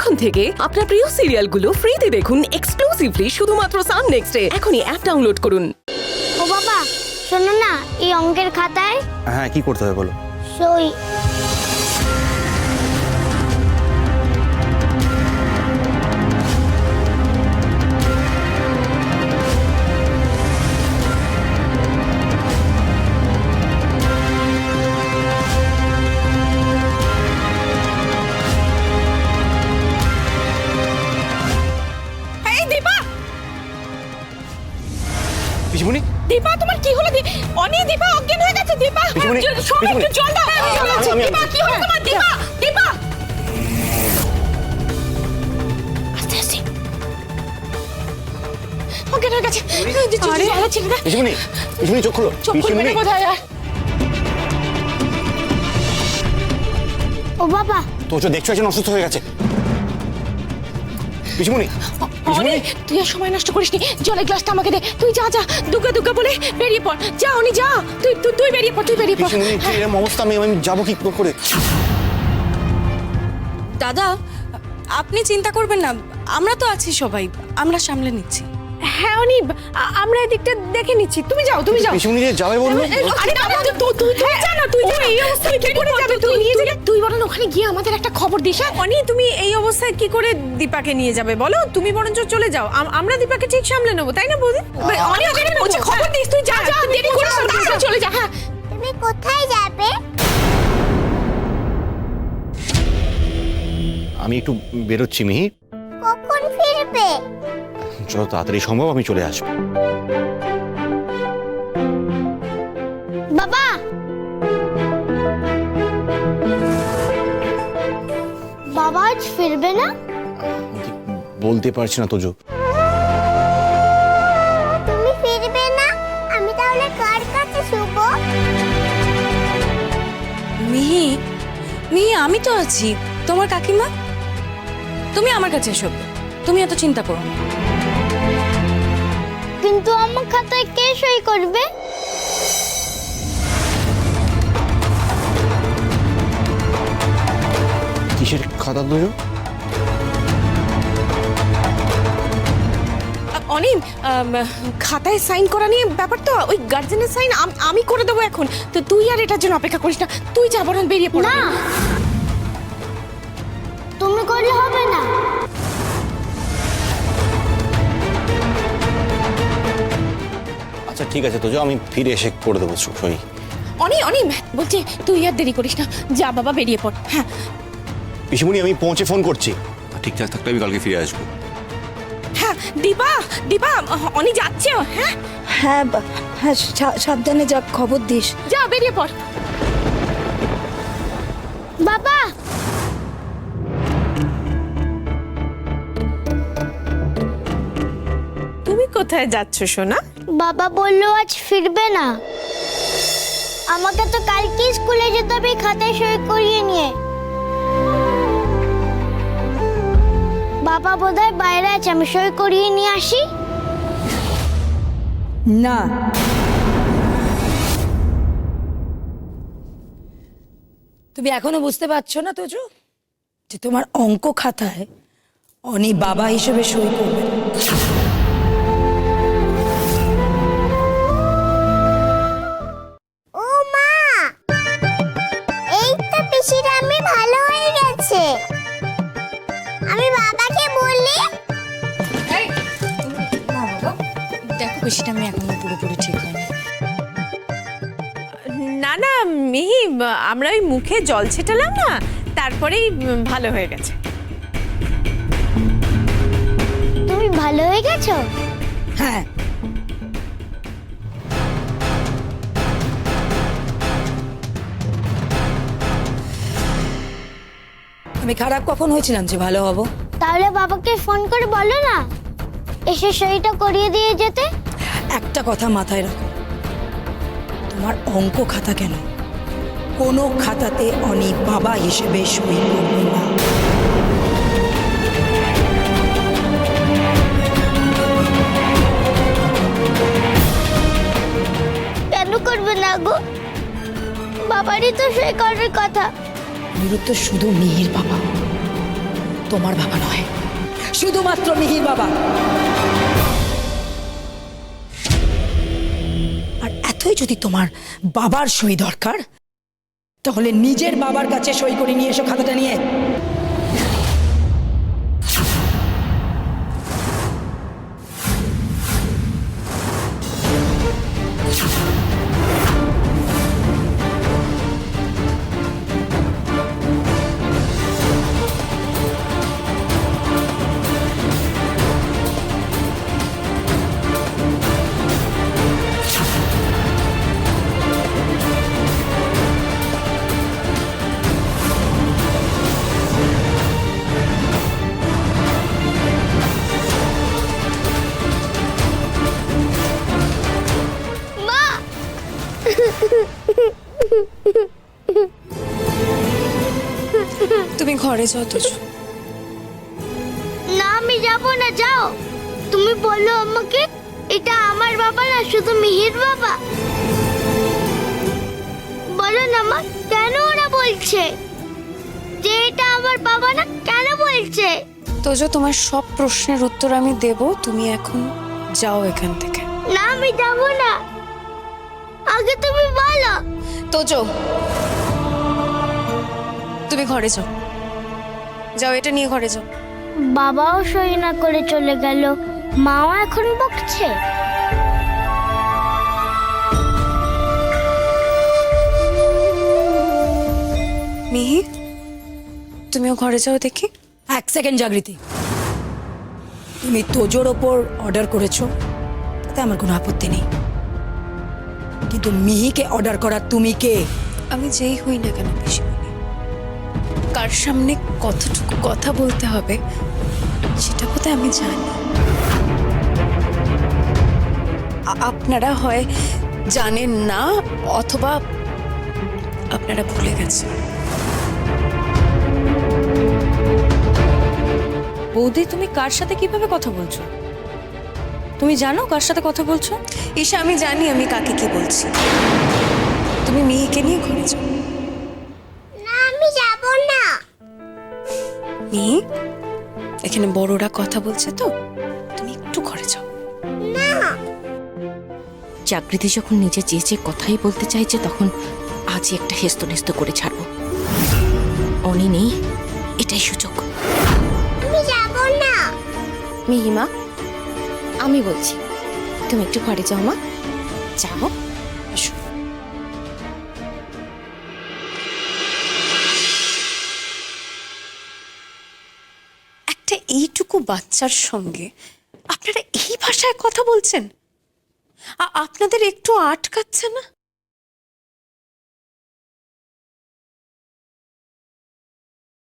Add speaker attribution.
Speaker 1: এখন থেকে আপনার প্রিয় সিরিয়ালগুলো ফ্রিতে দেখুন এক্সক্লুসিভলি শুধুমাত্র সান নেক্সটে। এখনই অ্যাপ ডাউনলোড করুন।
Speaker 2: ও বাবা শোনো না, এই অঙ্কের খাতায়
Speaker 3: হ্যাঁ, কি করতে হবে বলো?
Speaker 2: সই।
Speaker 3: পিসমুনি,
Speaker 4: দীপা তোমার কি হলো? অনি দীপা অজ্ঞান হয়ে গেছে। দীপা
Speaker 3: পিসমুনি,
Speaker 4: সবাই একটু জল দাও।
Speaker 3: আমি-
Speaker 4: দীপা কি হলো তোমার? দীপা দীপা আস্তে আস্তে অজ্ঞান হয়ে গেছে। আরে ছেলেটা
Speaker 3: পিসমুনি, পিসমুনি চোখ খোলো।
Speaker 4: চোখ খুলবে না বোধহয়। আর
Speaker 2: ও বাবা
Speaker 3: তোজো দেখছো একজন অসুস্থ হয়ে গেছে। পিসমুনি,
Speaker 4: অনি তুই আর সময় নষ্ট করিস নি, জলের গ্লাসটা আমাকে দে। তুই যা যা দুগা দুগা বলে বেরিয়ে পড়। যা অনি যা, তুই তুই তুই বেরিয়ে পড়, তুই বেরিয়ে পড়।
Speaker 3: পিসমুনি এরকম অবস্থা আমি যাবো কি করে?
Speaker 5: দাদা, আপনি চিন্তা করবেন না, আমরা তো আছি সবাই, আমরা সামলে নিচ্ছি।
Speaker 4: হ্যাঁ অনি, আমরা এদিকটা দেখে নিচ্ছি। তুমি যাও, তুমি যাও।
Speaker 3: পিসমুনি যে যাবে বললো।
Speaker 4: আরে বাবা তুই যা না, তুই যা। এই অবস্থায় কি করে যাবে? তুই নিয়ে যাবে। তুই বরং ওখানে গিয়ে আমাদের একটা খবর দিস।
Speaker 6: অনি তুমি এই অবস্থায় কি করে দীপাকে নিয়ে যাবে বলো? তুমি বরঞ্চ চলে যাও, আমরা দীপাকে ঠিক সামলে নেবো, তাই না বৌদি?
Speaker 4: অনি ওখানে বলছে খবর দিস। তুই যা যা, দেরি করিস না, তাড়াতাড়ি চলে যা। হ্যাঁ
Speaker 2: তুমি কোথায় যাবে?
Speaker 3: আমি একটু বেরোচ্ছি মিহি,
Speaker 2: কখন ফিরবে?
Speaker 3: যত তাড়াতাড়ি সম্ভব আমি চলে আসবো।
Speaker 2: বাবা বাবা আজ ফিরবে না?
Speaker 3: বলতে পারছি না তোজো।
Speaker 2: তুমি ফিরবে না? আমি তাহলে কার কাছে শুব?
Speaker 5: মিহি, মিহি আমি তো আছি, তোমার কাকিমা। তুমি আমার কাছে এসো, তুমি এত চিন্তা করো না।
Speaker 2: কিন্তু আমার খাতায় কে সই করবে?
Speaker 3: কিসের খাতা তোজো?
Speaker 4: অনি খাতায় সাইন করা নিয়ে ব্যাপার তো, ওই গার্জেনের সাইন আমি করে দেবো এখন। তো তুই আর এটার জন্য অপেক্ষা করিস না, তুই যা বরং বেরিয়ে পড়।
Speaker 2: না তুমি করলে হবে না।
Speaker 3: আচ্ছা ঠিক আছে তোজো, আমি ফিরে এসে করে দেবো সই।
Speaker 4: অনি অনি বলছে তুই আর দেরি করিস না, যা বাবা বেরিয়ে পড়। হ্যাঁ
Speaker 3: পিসমুনি আমি পৌঁছে ফোন করছি।
Speaker 7: ঠিকঠাক থাকলে আমি কালকে ফিরে আসবো।
Speaker 4: হ্যাঁ দীপা দীপা অনি যাচ্ছে। হ্যাঁ
Speaker 5: হ্যাঁ হ্যাঁ, সাবধানে যা, খবর দিস।
Speaker 4: যা বেরিয়ে পড়।
Speaker 2: বাবা
Speaker 6: তুমি কোথায় যাচ্ছ সোনা?
Speaker 2: বাবা বললো আজ ফিরবে না। আমাকে তো কালকে স্কুলে যেতে হবে এই খাতায় সই করিয়ে নিয়ে। বাবা বোধহয় বাইরে আছে, আমি সই করিয়ে নিয়ে আসি।
Speaker 8: না, তুমি এখনো বুঝতে পারছো না তোজো যে তোমার অঙ্ক খাতায় অনি বাবা হিসেবে সই করবে না।
Speaker 2: ও মা, এই তো পিসির আমি ভালো হয়ে গেছে। আমি বাবাকে বলি।
Speaker 5: দেখো বেশিটা আমি এখনো পুরোপুরি ঠিক হয়নি।
Speaker 6: না না মিহি, আমরা ওই মুখে জল ছেটালাম না, তারপরেই ভালো হয়ে গেছে।
Speaker 2: তুমি ভালো হয়ে গেছো?
Speaker 8: হ্যাঁ, আমি খারাপ কখন হয়েছিলাম যে ভালো হব?
Speaker 2: তাহলে বাবাকে ফোন করে বলো না, এসে সইটা করিয়ে দিয়ে যেতে।
Speaker 8: একটা কথা মাথায় রাখো, তোমার অঙ্ক খাতা কেন, কোনো খাতাতে অনি বাবা হিসেবে সই করবে না।
Speaker 2: কেন করবে না গো? বাবারই তো সই করার কথা।
Speaker 8: নিরু তো শুধু মিহির বাবা, তোমার বাবা নয়, শুধুমাত্র মিহির বাবা। আর এতই যদি তোমার বাবার সই দরকার, তাহলে নিজের বাবার কাছে সই করে নিয়ে এসো খাতাটা নিয়ে।
Speaker 2: মা,
Speaker 5: তুমি ঘরে যাও তোজো।
Speaker 2: না আমি যাব না, যাও। তুমি বলো আমাকে এটা আমার বাবা না শুধু মিহির বাবা। বলো না মা, কেন ওরা বলছে যে এটা আমার বাবা না? কেন বলছে?
Speaker 5: তোজো, তোমার সব প্রশ্নের উত্তর আমি দেব, তুমি এখন যাও এখান থেকে।
Speaker 2: না আমি যাব না, আগে তুমি বলো।
Speaker 5: তোজো, তুমি ঘরে যাও, যাও এটা নিয়ে ঘরে যাও।
Speaker 2: বাবাও সই না করে চলে গেল, মাও এখন বকছে।
Speaker 5: মিহি, তুমিও ঘরে যাও দেখি।
Speaker 8: এক সেকেন্ড জাগৃতি, তুমি তোজোর ওপর অর্ডার করেছো, তাতে আমার কোনো আপত্তি নেই, কিন্তু মিহিকে অর্ডার করার তুমি কে?
Speaker 5: আমি যেই হই না কেন পিসিমণি, কার সামনে কতটুকু কথা বলতে হবে সেটা বোধহয় আমি জানি। আপনারা হয় জানেন না, অথবা আপনারা ভুলে গেছেন।
Speaker 8: বৌদি, তুমি কার সাথে কিভাবে কথা বলছো? তুমি জানো কার সাথে কথা বলছো?
Speaker 5: ঈশা, আমি জানি আমি কাকে কি বলছি। তুমি মেয়েকে নিয়ে ঘরে যাও।
Speaker 2: না আমি যাব না।
Speaker 5: মেয়ে, এখানে বড়রা কথা বলছে তো, তুমি একটু ঘরে যাও।
Speaker 2: না
Speaker 1: জাগৃতি যখন নিজে চেয়ে কথাই বলতে চাইছে, তখন আজই একটা হেস্ত নেস্ত করে ছাড়বো। অনি নেই, এটাই সুযোগ।
Speaker 2: আমি যাব না।
Speaker 1: মিহিমা, আমি বলছি, তুমি একটু ঘরে যাও মা, যাও।
Speaker 5: এসো। একটা এইটুকু বাচ্চার সঙ্গে আপনারা এই ভাষায় কথা বলছেন? আপনাদের একটু আটকাচ্ছে না?